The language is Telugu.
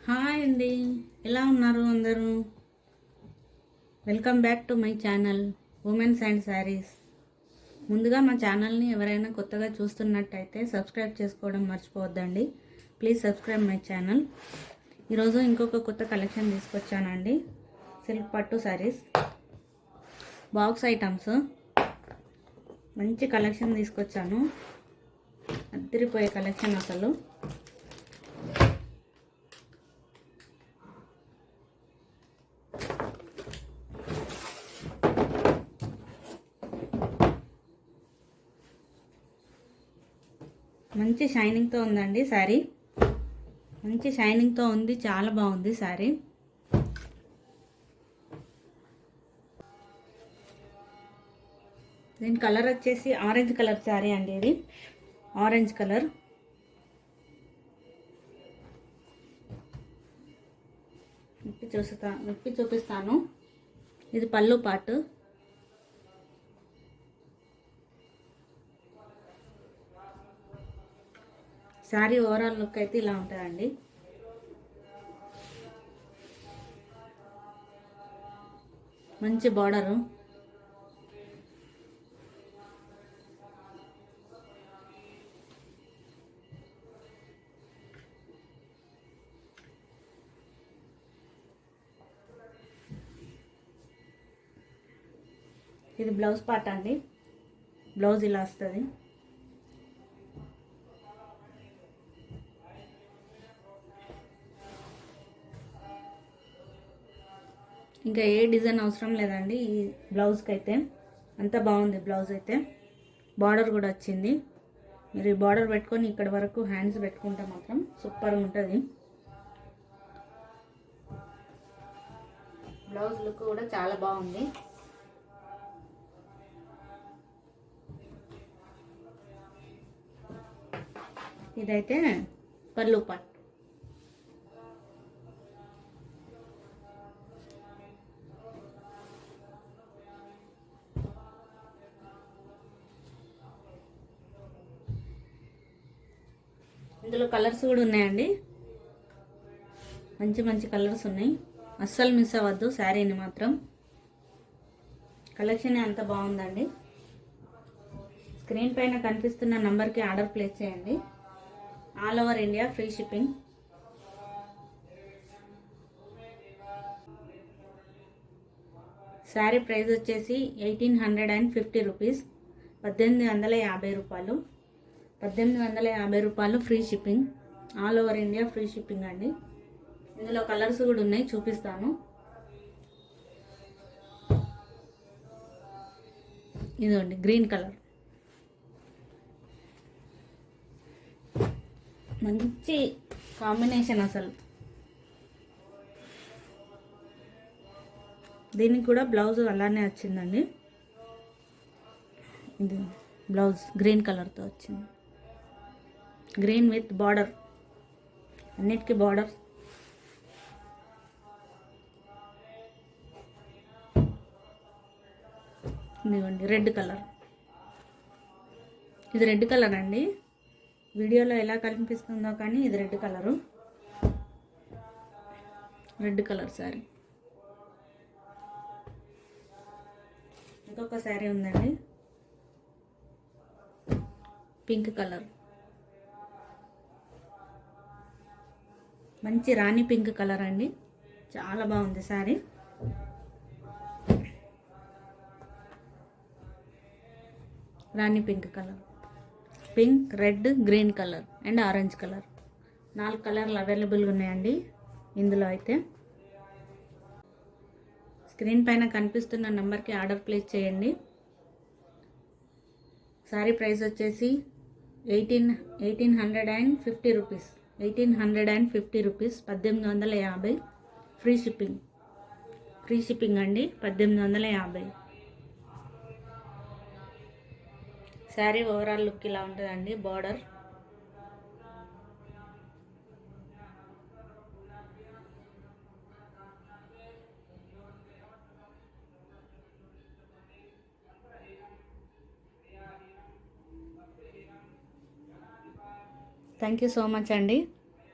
హాయ్ అండి, ఎలా ఉన్నారు అందరూ? Welcome back to my channel women's and saris. ముందుగా మా ఛానల్ని ఎవరైనా కొత్తగా చూస్తున్నట్టయితే సబ్స్క్రైబ్ చేసుకోవడం మర్చిపోవద్దండి. Please subscribe my channel. ఈరోజు ఇంకొక కొత్త కలెక్షన్ తీసుకొచ్చానండి. సిల్క్ పట్టు శారీస్ బాక్స్ ఐటమ్స్ మంచి కలెక్షన్ తీసుకొచ్చాను. అద్దరిపోయే కలెక్షన్ అసలు. మంచి షైనింగ్తో ఉందండి శారీ. మంచి షైనింగ్తో ఉంది, చాలా బాగుంది శారీ. దీని కలర్ వచ్చేసి ఆరెంజ్ కలర్ శారీ అండి. ఇది ఆరెంజ్ కలర్. విప్పి చూపిస్తాను. ఇది పళ్ళు పాటు. శారీ ఓవరాల్ లుక్ అయితే ఇలా ఉంటుందండి. మంచి బార్డరు. ఇది బ్లౌజ్ పార్ట్ అండి. బ్లౌజ్ ఇలా వస్తుంది. ఇంకా ఏ డిజైన్ అవసరం లేదండి ఈ బ్లౌజ్కి అయితే. అంత బాగుంది బ్లౌజ్ అయితే. బార్డర్ కూడా వచ్చింది. మీరు ఈ బార్డర్ పెట్టుకొని ఇక్కడ వరకు హ్యాండ్స్ పెట్టుకుంటే మాత్రం సూపర్గా ఉంటుంది. బ్లౌజ్ లుక్ కూడా చాలా బాగుంది. ఇదైతే పళ్ళు పార్ట్. ఇందులో కలర్స్ కూడా ఉన్నాయండి. మంచి మంచి కలర్స్ ఉన్నాయి. అస్సలు మిస్ అవ్వద్దు శారీని మాత్రం. కలెక్షన్ అంత బాగుందండి. స్క్రీన్ పైన కనిపిస్తున్న నంబర్కి ఆర్డర్ ప్లేస్ చేయండి. All over India free shipping. Sari price వచ్చేసి 1850 రూపీస్, 1850 రూపాయలు. 1850 రూపాయలు free shipping. All over India free shipping అండి. ఇందులో కలర్స్ కూడా ఉన్నాయి, చూపిస్తాను. ఇదిగోండి గ్రీన్ కలర్. మంచి కాంబినేషన్ అసలు. దీనికి కూడా బ్లౌజ్ అలానే వచ్చిందండి. ఇది బ్లౌజ్ గ్రీన్ కలర్తో వచ్చింది. గ్రీన్ విత్ బార్డర్, అన్నిటికీ బార్డర్. ఇదిగోండి రెడ్ కలర్. ఇది రెడ్ కలర్ అండి. వీడియోలో ఎలా కనిపిస్తుందో కానీ ఇది red colour. Red colour sari. ఇంకొక శారీ ఉందండి, పింక్ కలర్. మంచి రాణి పింక్ కలర్ అండి. చాలా బాగుంది sari. Rani pink colour. Pink, red, green colour and orange colour. 4 కలర్లు అవైలబుల్గా ఉన్నాయండి ఇందులో అయితే. స్క్రీన్ పైన కనిపిస్తున్న నెంబర్కి ఆర్డర్ ప్లేస్ చేయండి. శారీ ప్రైస్ వచ్చేసి 1850 rupees. 1850 rupees, 1850 free shipping. Free shipping అండి, 1850. శారీ ఓవరాల్ లుక్ ఇలా ఉంటుందండి. Border, thank you so much అండి.